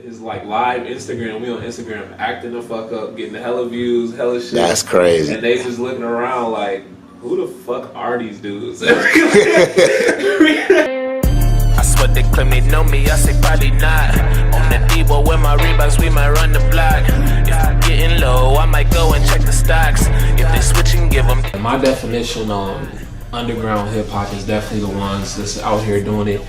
his like live Instagram. We on Instagram acting the fuck up, getting the hella views, hella shit. That's crazy. And they just looking around like, who the fuck are these dudes? I swear they claim they know me, I say probably not. On the Debo with my Reeboks, we might run the block. If I'm getting low, I might go and check the stocks. If they switch and give them. My definition on underground hip hop is definitely the ones that's out here doing it,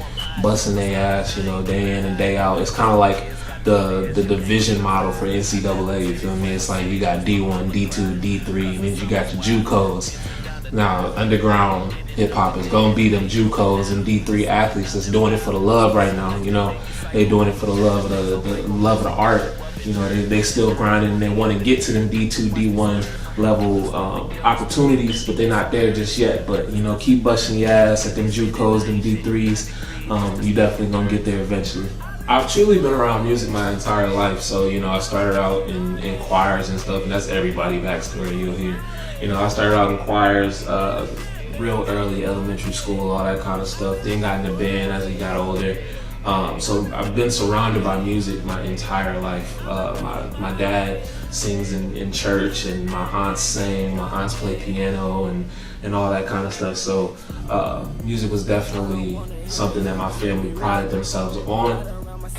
busting their ass, you know, day in and day out. It's kind of like the division model for NCAA, you feel me? It's like you got D1, D2, D3, and then you got your JUCOs. Now, underground hip hop is gonna be them JUCOs and D3 athletes that's doing it for the love right now. You know, they doing it for the love of the art. You know, they still grinding and they want to get to them D2, D1 level opportunities, but they're not there just yet. But you know, keep busting your ass at them JUCOs, them D3s. You definitely gonna get there eventually. I've truly been around music my entire life, so you know, I started out in choirs and stuff, and that's everybody backstory you'll hear. You know, I started out in choirs real early, elementary school, all that kind of stuff. Then got in the band as I got older. So I've been surrounded by music my entire life. My dad sings in church, and my aunts sing, my aunts play piano and all that kind of stuff. So music was definitely something that my family prided themselves on.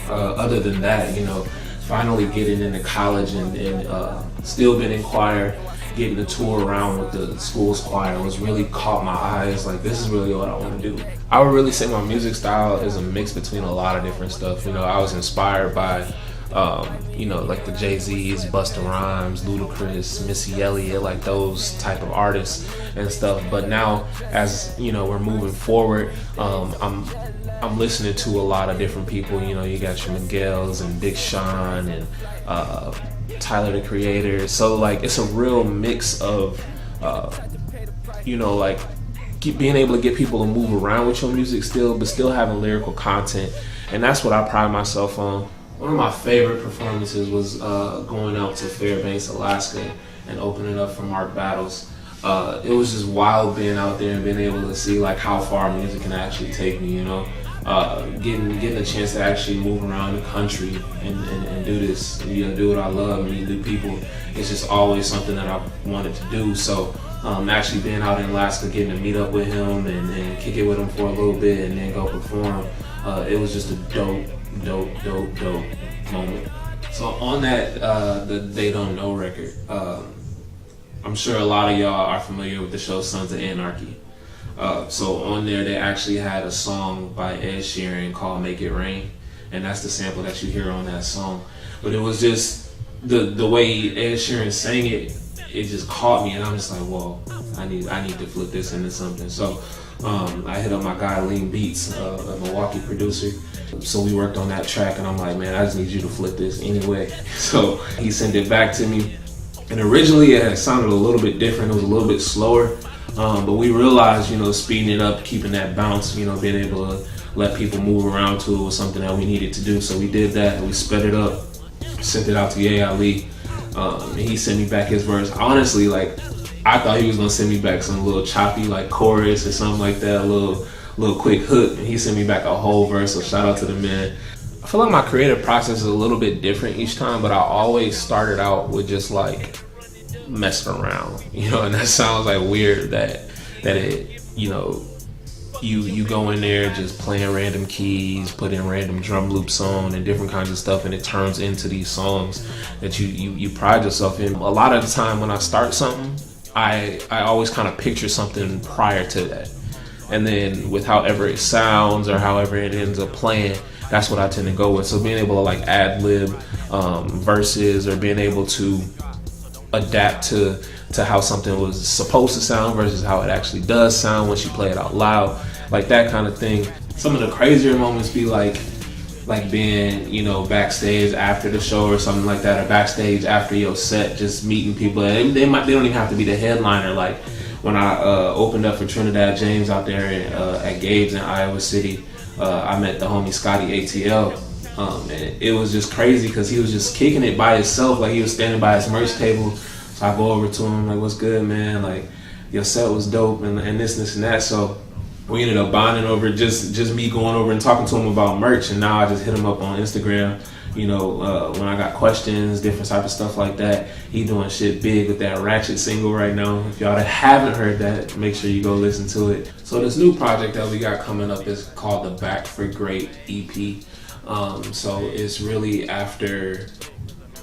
Other than that, you know, finally getting into college and still been in choir, getting to tour around with the school's choir was really caught my eyes. Like, this is really what I want to do. I would really say my music style is a mix between a lot of different stuff. You know, I was inspired by, you know, like the Jay-Z's, Busta Rhymes, Ludacris, Missy Elliott, like those type of artists and stuff. But now, as you know, we're moving forward, I'm listening to a lot of different people. You know, you got your Miguel's and Big Sean and Tyler the Creator. So like, it's a real mix of you know, like being able to get people to move around with your music still, but still having lyrical content. And that's what I pride myself on. One of my favorite performances was going out to Fairbanks, Alaska, and opening up for Mark Battles. It was just wild being out there and being able to see like how far music can actually take me, you know. Getting a chance to actually move around the country and do this, you know, do what I love and meet new people. It's just always something that I wanted to do. So actually being out in Alaska, getting to meet up with him and kick it with him for a little bit and then go perform, it was just a dope moment. So on that, the They Don't Know record, I'm sure a lot of y'all are familiar with the show Sons of Anarchy. So on there, they actually had a song by Ed Sheeran called Make It Rain, and that's the sample that you hear on that song. But it was just the way Ed Sheeran sang it, it just caught me, and I'm just like, whoa, I need to flip this into something. So I hit up my guy Lean Beats, a Milwaukee producer. So we worked on that track, and I'm like, man, I just need you to flip this anyway. So he sent it back to me, and originally it had sounded a little bit different. It was a little bit slower. But we realized, you know, speeding it up, keeping that bounce, you know, being able to let people move around to it was something that we needed to do. So we did that. We sped it up, sent it out to Ye Ali, and he sent me back his verse. Honestly, like, I thought he was gonna send me back some little choppy like chorus or something like that, a little quick hook, and he sent me back a whole verse. So shout out to the man. I feel like my creative process is a little bit different each time, but I always started out with just like messing around, you know, and that sounds like weird that it, you know, you go in there just playing random keys, putting random drum loops on and different kinds of stuff, and it turns into these songs that you pride yourself in. A lot of the time when I start something, I always kind of picture something prior to that, and then with however it sounds or however it ends up playing, that's what I tend to go with. So being able to like ad lib verses, or being able to adapt to how something was supposed to sound versus how it actually does sound once you play it out loud, like that kind of thing. Some of the crazier moments be like being, you know, backstage after the show or something like that, or backstage after your set, just meeting people. And they don't even have to be the headliner. Like when I opened up for Trinidad James out there at Gabe's in Iowa City, I met the homie Scotty ATL. And it was just crazy because he was just kicking it by himself. Like, he was standing by his merch table. So I go over to him, like, what's good, man? Like, your set was dope and this and that. So we ended up bonding over just me going over and talking to him about merch, and now I just hit him up on Instagram. You know, when I got questions, different type of stuff like that. He doing shit big with that Ratchet single right now. If y'all haven't heard that, make sure you go listen to it. So this new project that we got coming up is called the Back for Great EP. So it's really after,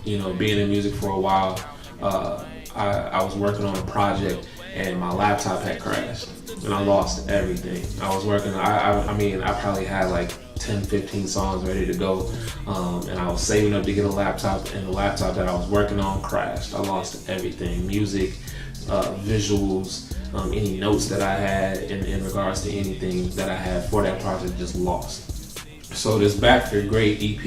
you know, being in music for a while. I was working on a project and my laptop had crashed and I lost everything. I was working, I mean, I probably had like 10, 15 songs ready to go, and I was saving up to get a laptop, and the laptop that I was working on crashed. I lost everything: music, visuals, any notes that I had in regards to anything that I had for that project, just lost. So this Back for Great EP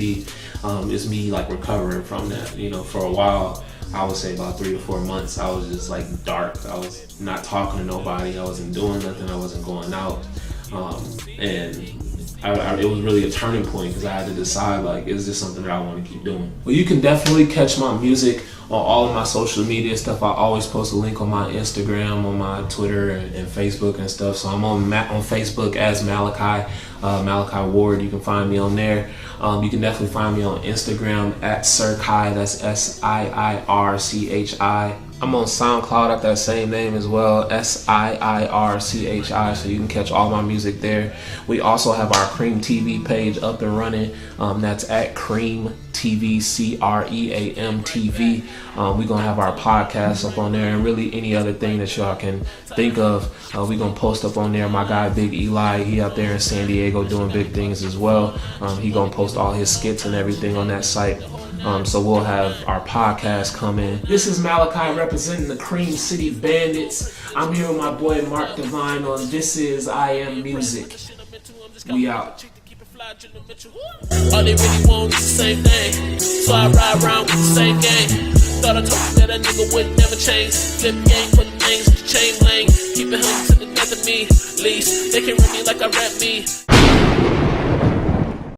is me like recovering from that. You know, for a while, I would say about 3 to 4 months, I was just like dark. I was not talking to nobody. I wasn't doing nothing. I wasn't going out, and it was really a turning point because I had to decide, like, is this something that I want to keep doing? Well, you can definitely catch my music on all of my social media stuff. I always post a link on my Instagram, on my Twitter, and Facebook and stuff. So I'm on Facebook as Malachi Ward. You can find me on there. You can definitely find me on Instagram at Sirchi. That's SIIRCHI. I'm on Soundcloud at that same name as well, SIIRCHI, so you can catch all my music there. We also have our Cream TV page up and running. That's at Cream TV, CREAM TV. We're gonna have our podcast up on there, and really any other thing that y'all can think of, we're gonna post up on there. My guy Big Eli, he out there in San Diego doing big things as well. He gonna post all his skits and everything on that site. So we'll have our podcast coming. This is Malachi representing the Cream City Bandits. I'm here with my boy Mark Divine on This Is I Am Music. We out. All they really want is the same thing, so I ride around with the same gang. Thought I told you that a nigga would never change. Flip gang, put names with the chain bling. Keep it home to the death of me, least they can rap me like I rap me.